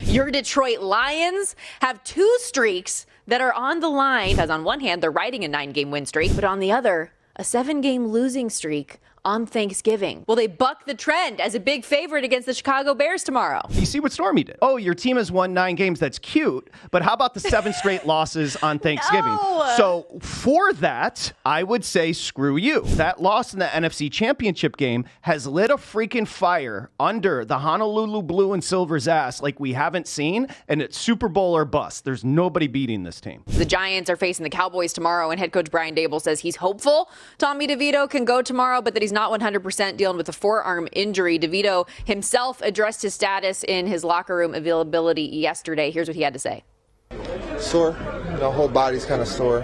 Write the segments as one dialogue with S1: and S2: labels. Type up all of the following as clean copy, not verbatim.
S1: Your Detroit Lions have two streaks that are on the line, because on one hand, they're riding a 9-game win streak, but on the other, a 7-game losing streak on Thanksgiving. Will they buck the trend as a big favorite against the Chicago Bears tomorrow?
S2: You see what Stormy did? Oh, your team has won 9 games. That's cute. But how about the 7 straight losses on Thanksgiving?
S1: No.
S2: So for that, I would say screw you. That loss in the NFC Championship game has lit a freaking fire under the Honolulu Blue and Silver's ass like we haven't seen, and it's Super Bowl or bust. There's nobody beating this team.
S1: The Giants are facing the Cowboys tomorrow, and head coach Brian Daboll says he's hopeful Tommy DeVito can go tomorrow, but that he's not 100% dealing with a forearm injury. DeVito himself addressed his status in his locker room availability yesterday. Here's what he had to say.
S3: Sore. Whole body's kind of sore.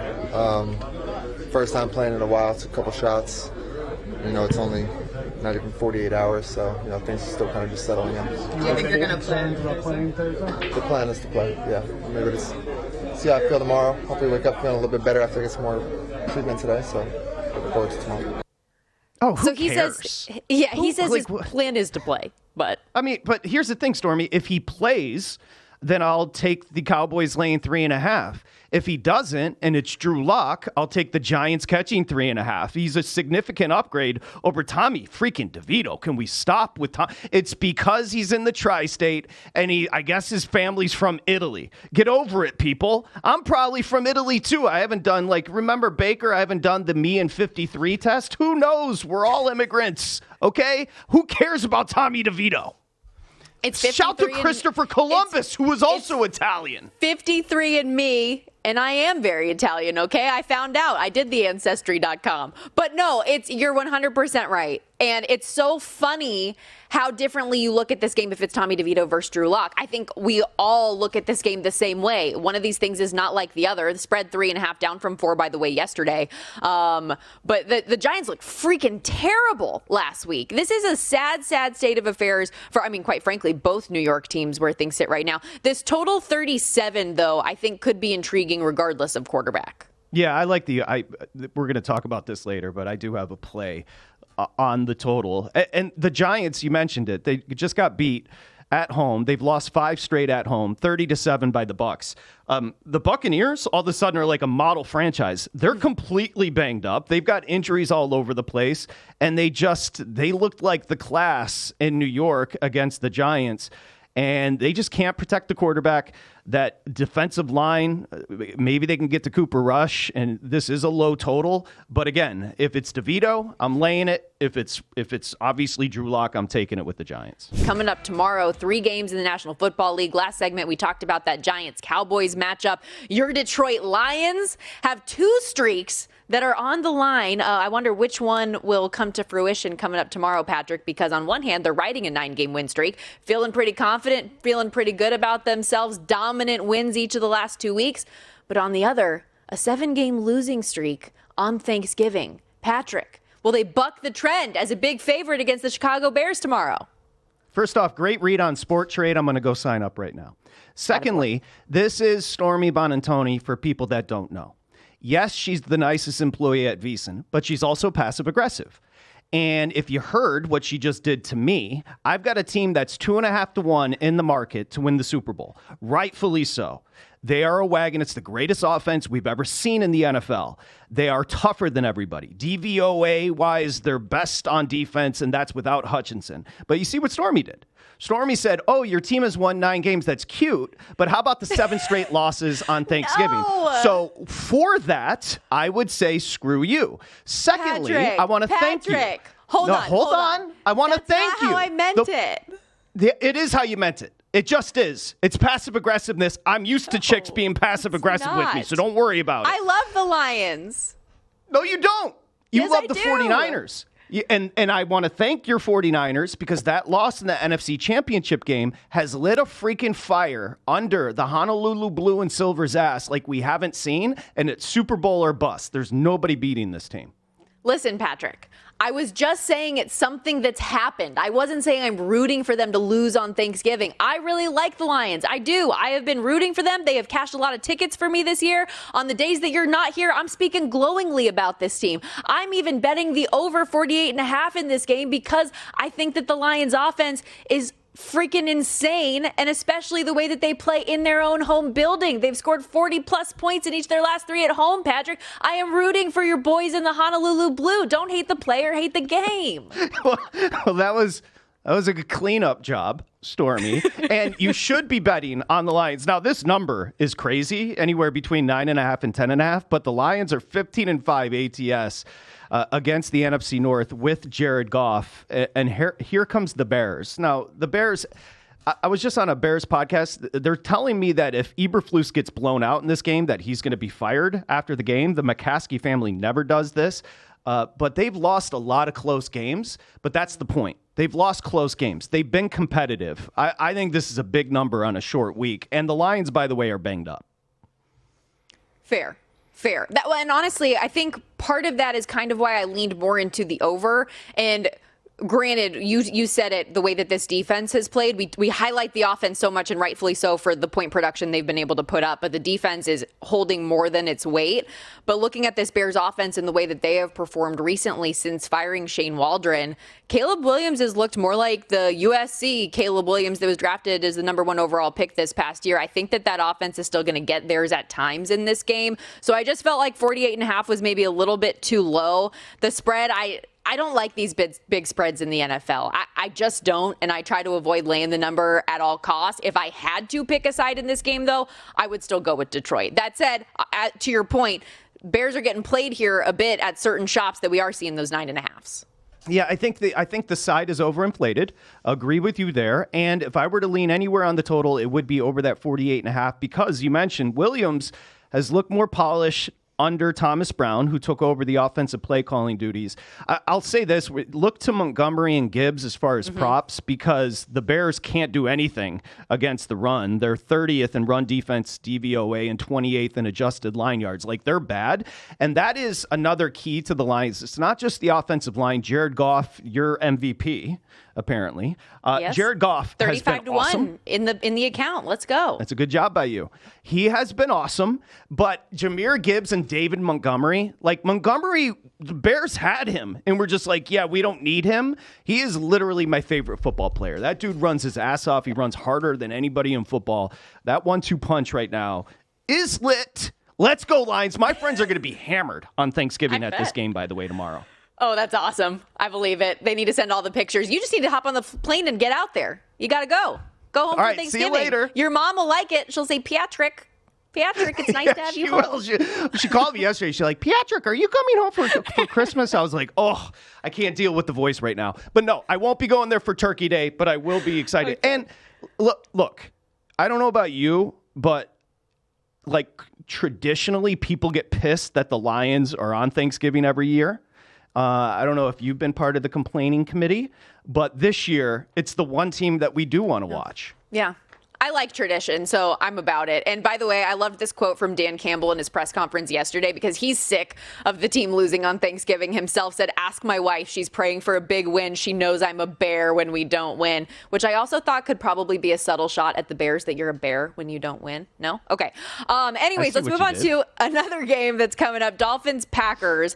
S3: First time playing in a while. It's a couple shots. It's only not even 48 hours, so things are still kind of just settling in.
S4: Do you think you're going to play Thursday?
S3: The plan is to play, yeah. Maybe just see how I feel tomorrow. Hopefully wake up feeling a little bit better after I get some more treatment today, so looking forward to tomorrow.
S2: Oh, who
S1: so he
S2: cares?
S1: says, he says his plan is to play, but
S2: but here's the thing, Stormy. If he plays, then I'll take the Cowboys laying 3.5. If he doesn't, and it's Drew Lock, I'll take the Giants catching 3.5. He's a significant upgrade over Tommy freaking DeVito. Can we stop with Tom? It's because he's in the tri-state, and I guess his family's from Italy. Get over it, people. I'm probably from Italy, too. I haven't done, remember Baker? I haven't done the me and 53 test. Who knows? We're all immigrants, okay? Who cares about Tommy DeVito?
S1: it's
S2: Shout to Christopher Columbus, who was also Italian.
S1: 53 and me. And I am very Italian, okay? I found out. I did the Ancestry.com. But no, you're 100% right. And it's so funny how differently you look at this game if it's Tommy DeVito versus Drew Lock. I think we all look at this game the same way. One of these things is not like the other. The spread 3.5 down from 4, by the way, yesterday. But the Giants looked freaking terrible last week. This is a sad, sad state of affairs for, quite frankly, both New York teams where things sit right now. This total 37, though, I think could be intriguing regardless of quarterback.
S2: Yeah, I like we're going to talk about this later, but I do have a play on the total. And the Giants, you mentioned it, they just got beat at home. They've lost 5 straight at home, 30-7 by the Bucs. The Buccaneers all of a sudden are like a model franchise. They're completely banged up. They've got injuries all over the place, and they looked like the class in New York against the Giants. And they just can't protect the quarterback. That defensive line, maybe they can get to Cooper Rush, and this is a low total. But again, if it's DeVito, I'm laying it. If it's obviously Drew Lock, I'm taking it with the Giants.
S1: Coming up tomorrow, 3 games in the National Football League. Last segment, we talked about that Giants-Cowboys matchup. Your Detroit Lions have 2 streaks that are on the line. I wonder which one will come to fruition coming up tomorrow, Patrick, because on one hand, they're riding a 9-game win streak, feeling pretty confident, feeling pretty good about themselves, dominant wins each of the last 2 weeks. But on the other, a 7-game losing streak on Thanksgiving. Patrick, will they buck the trend as a big favorite against the Chicago Bears tomorrow?
S2: First off, great read on Sport Trade. I'm going to go sign up right now. Secondly, this is Stormy Buonantony for people that don't know. Yes, she's the nicest employee at VSiN, but she's also passive-aggressive. And if you heard what she just did to me, I've got a team that's 2.5 to 1 in the market to win the Super Bowl. Rightfully so. They are a wagon. It's the greatest offense we've ever seen in the NFL. They are tougher than everybody. DVOA-wise, they're best on defense, and that's without Hutchinson. But you see what Stormy did. Stormy said, oh, your team has won 9 games. That's cute. But how about the 7 straight losses on Thanksgiving?
S1: No.
S2: So for that, I would say screw you. Secondly,
S1: Patrick,
S2: I want to thank you.
S1: Hold on.
S2: I want to thank you.
S1: That's not how I meant it.
S2: It is how you meant it. It just is. It's passive aggressiveness. I'm used to chicks being passive aggressive with me, so don't worry about it.
S1: I love the Lions.
S2: No, you don't. You
S1: Yes,
S2: love
S1: I
S2: the
S1: do.
S2: 49ers. And I want to thank your 49ers because that loss in the NFC Championship game has lit a freaking fire under the Honolulu Blue and Silver's ass like we haven't seen, and it's Super Bowl or bust. There's nobody beating this team.
S1: Listen, Patrick, I was just saying it's something that's happened. I wasn't saying I'm rooting for them to lose on Thanksgiving. I really like the Lions. I do. I have been rooting for them. They have cashed a lot of tickets for me this year. On the days that you're not here, I'm speaking glowingly about this team. I'm even betting the over 48.5 in this game because I think that the Lions offense is freaking insane, and especially the way that they play in their own home building. They've scored 40-plus points in each of their last 3 at home, Patrick. I am rooting for your boys in the Honolulu Blue. Don't hate the player, hate the game.
S2: Well, that was a good cleanup job, Stormy. And you should be betting on the Lions. Now, this number is crazy, anywhere between 9.5 and 10.5, but the Lions are 15-5 ATS against the NFC North with Jared Goff. And here comes the Bears. Now, the Bears, I was just on a Bears podcast. They're telling me that if Eberflus gets blown out in this game, that he's going to be fired after the game. The McCaskey family never does this. But they've lost a lot of close games, but that's the point. They've lost close games. They've been competitive. I think this is a big number on a short week. And the Lions, by the way, are banged up.
S1: Fair. And honestly, I think part of that is kind of why I leaned more into the over. And granted, you said it, the way that this defense has played, we highlight the offense so much, and rightfully so, for the point production they've been able to put up, but the defense is holding more than its weight. But looking at this Bears offense and the way that they have performed recently since firing Shane Waldron, Caleb Williams has looked more like the USC Caleb Williams that was drafted as the number 1 overall pick this past year. I think that offense is still going to get theirs at times in this game. So I just felt like 48.5 was maybe a little bit too low. The spread, I don't like these big spreads in the NFL. I just don't, and I try to avoid laying the number at all costs. If I had to pick a side in this game, though, I would still go with Detroit. That said, to your point, Bears are getting played here a bit at certain shops that we are seeing those 9.5s.
S2: Yeah, I think the side is overinflated. Agree with you there. And if I were to lean anywhere on the total, it would be over that 48.5, because you mentioned Williams has looked more polished under Thomas Brown, who took over the offensive play calling duties. I'll say this, look to Montgomery and Gibbs as far as props, because the Bears can't do anything against the run. They're 30th in run defense DVOA and 28th in adjusted line yards. Like, they're bad. And that is another key to the Lions. It's not just the offensive line. Jared Goff, your MVP, apparently.
S1: Yes.
S2: Jared Goff has been
S1: 35-1
S2: awesome.
S1: in the account. Let's go.
S2: That's a good job by you. He has been awesome, but Jahmyr Gibbs and David Montgomery, the Bears had him, and we're just like, yeah, we don't need him. He is literally my favorite football player. That dude runs his ass off. He runs harder than anybody in football. That 1-2 punch right now is lit. Let's go, Lions. My friends are going to be hammered on Thanksgiving at this game, by the way, tomorrow.
S1: Oh, that's awesome. I believe it. They need to send all the pictures. You just need to hop on the plane and get out there. You got to go. Go home for Thanksgiving.
S2: See you later.
S1: Your mom will like it. She'll say, Patrick, it's nice to have you home.
S2: She called me yesterday. She's like, Patrick, are you coming home for Christmas? I was like, oh, I can't deal with the voice right now. But no, I won't be going there for Turkey Day, but I will be excited. Okay. And look, I don't know about you, but like traditionally people get pissed that the Lions are on Thanksgiving every year. I don't know if you've been part of the complaining committee, but this year it's the one team that we do want to watch.
S1: Yeah. I like tradition, so I'm about it. And by the way, I loved this quote from Dan Campbell in his press conference yesterday, because he's sick of the team losing on Thanksgiving himself. Said, ask my wife. She's praying for a big win. She knows I'm a bear when we don't win, which I also thought could probably be a subtle shot at the Bears, that you're a bear when you don't win. No? Okay. Anyways, let's move on to another game that's coming up. Dolphins-Packers.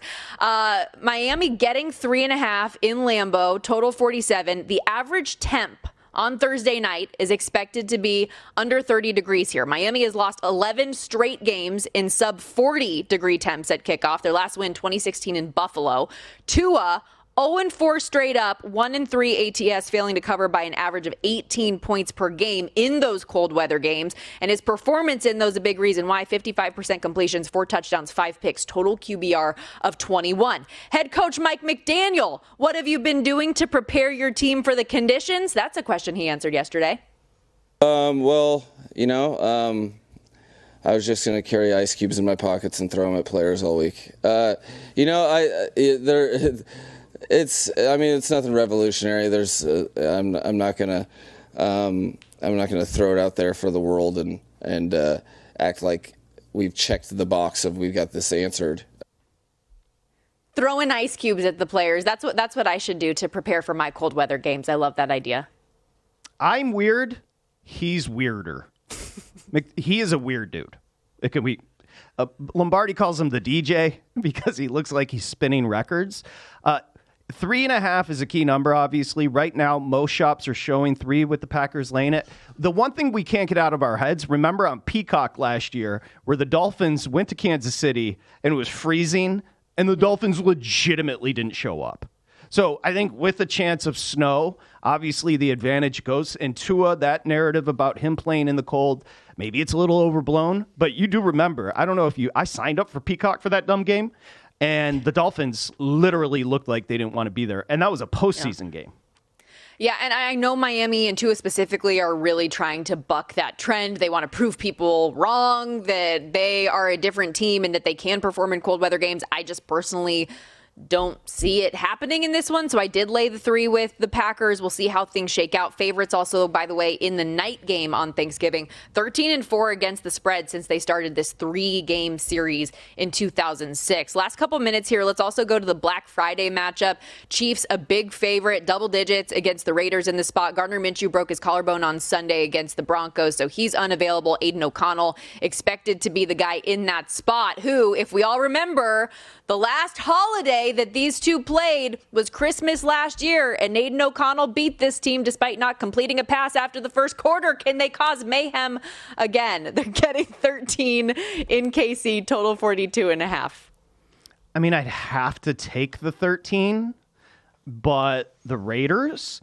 S1: Miami getting 3.5 in Lambeau, total 47. The average temp on Thursday night is expected to be under 30 degrees here. Miami has lost 11 straight games in sub 40 degree temps at kickoff. Their last win, 2016 in Buffalo. Tua, 0-4 straight up, 1-3 ATS, failing to cover by an average of 18 points per game in those cold weather games. And his performance in those a big reason why. 55% completions, 4 touchdowns, 5 picks, total QBR of 21. Head coach Mike McDaniel, what have you been doing to prepare your team for the conditions? That's a question he answered yesterday.
S5: I was just going to carry ice cubes in my pockets and throw them at players all week. It's nothing revolutionary. I'm not gonna throw it out there for the world and act like we've checked the box of we've got this answered.
S1: Throwing ice cubes at the players. That's what I should do to prepare for my cold weather games. I love that idea.
S2: I'm weird. He's weirder. He is a weird dude. Lombardi calls him the DJ because he looks like he's spinning records. 3.5 is a key number, obviously. Right now, most shops are showing 3 with the Packers laying it. The one thing we can't get out of our heads, remember on Peacock last year, where the Dolphins went to Kansas City and it was freezing, and the Dolphins legitimately didn't show up. So I think with the chance of snow, obviously the advantage goes. And Tua, that narrative about him playing in the cold, maybe it's a little overblown, but you do remember, I don't know if I signed up for Peacock for that dumb game, and the Dolphins literally looked like they didn't want to be there. And that was a postseason game.
S1: Yeah, and I know Miami and Tua specifically are really trying to buck that trend. They want to prove people wrong, that they are a different team and that they can perform in cold weather games. I just personally don't see it happening in this one. So I did lay the 3 with the Packers. We'll see how things shake out. Favorites also, by the way, in the night game on Thanksgiving, 13-4 against the spread since they started this 3-game series in 2006. Last couple minutes here. Let's also go to the Black Friday matchup. Chiefs, a big favorite, double digits against the Raiders in the spot. Gardner Minshew broke his collarbone on Sunday against the Broncos, so he's unavailable. Aiden O'Connell expected to be the guy in that spot who, if we all remember, the last holiday that these two played was Christmas last year, and Aiden O'Connell beat this team despite not completing a pass after the first quarter. Can they cause mayhem again? They're getting 13 in KC, total 42.5.
S2: I mean, I'd have to take the 13, but the Raiders,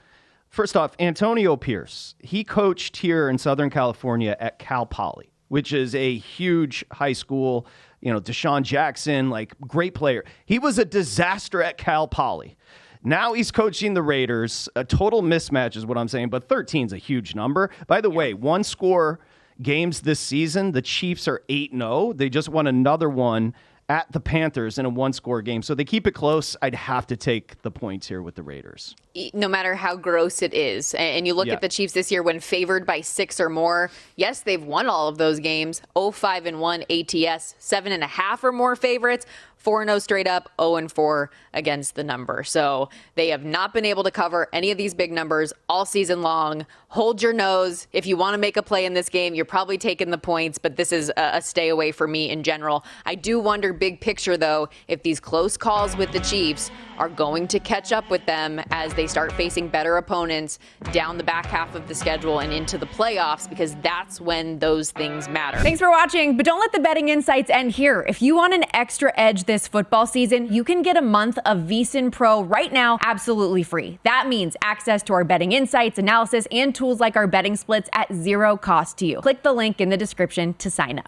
S2: first off, Antonio Pierce, he coached here in Southern California at Cal Poly, which is a huge high school. You know, Deshaun Jackson, like, great player. He was a disaster at Cal Poly. Now he's coaching the Raiders. A total mismatch is what I'm saying, but 13 is a huge number. By the way, one-score games this season, the Chiefs are 8-0. They just won another one at the Panthers in a one-score game. So they keep it close. I'd have to take the points here with the Raiders.
S1: No matter how gross it is. And you look at the Chiefs this year when favored by 6 or more. Yes, they've won all of those games. 0-5-1 ATS, 7.5 or more favorites. 4-0 straight up, 0-4 against the number. So they have not been able to cover any of these big numbers all season long. Hold your nose. If you want to make a play in this game, you're probably taking the points, but this is a stay away for me in general. I do wonder, big picture though, if these close calls with the Chiefs are going to catch up with them as they start facing better opponents down the back half of the schedule and into the playoffs, because that's when those things matter.
S6: Thanks for watching, but don't let the betting insights end here. If you want an extra edge this football season, you can get a month of VSiN Pro right now absolutely free. That means access to our betting insights, analysis, and tools like our betting splits at zero cost to you. Click the link in the description to sign up.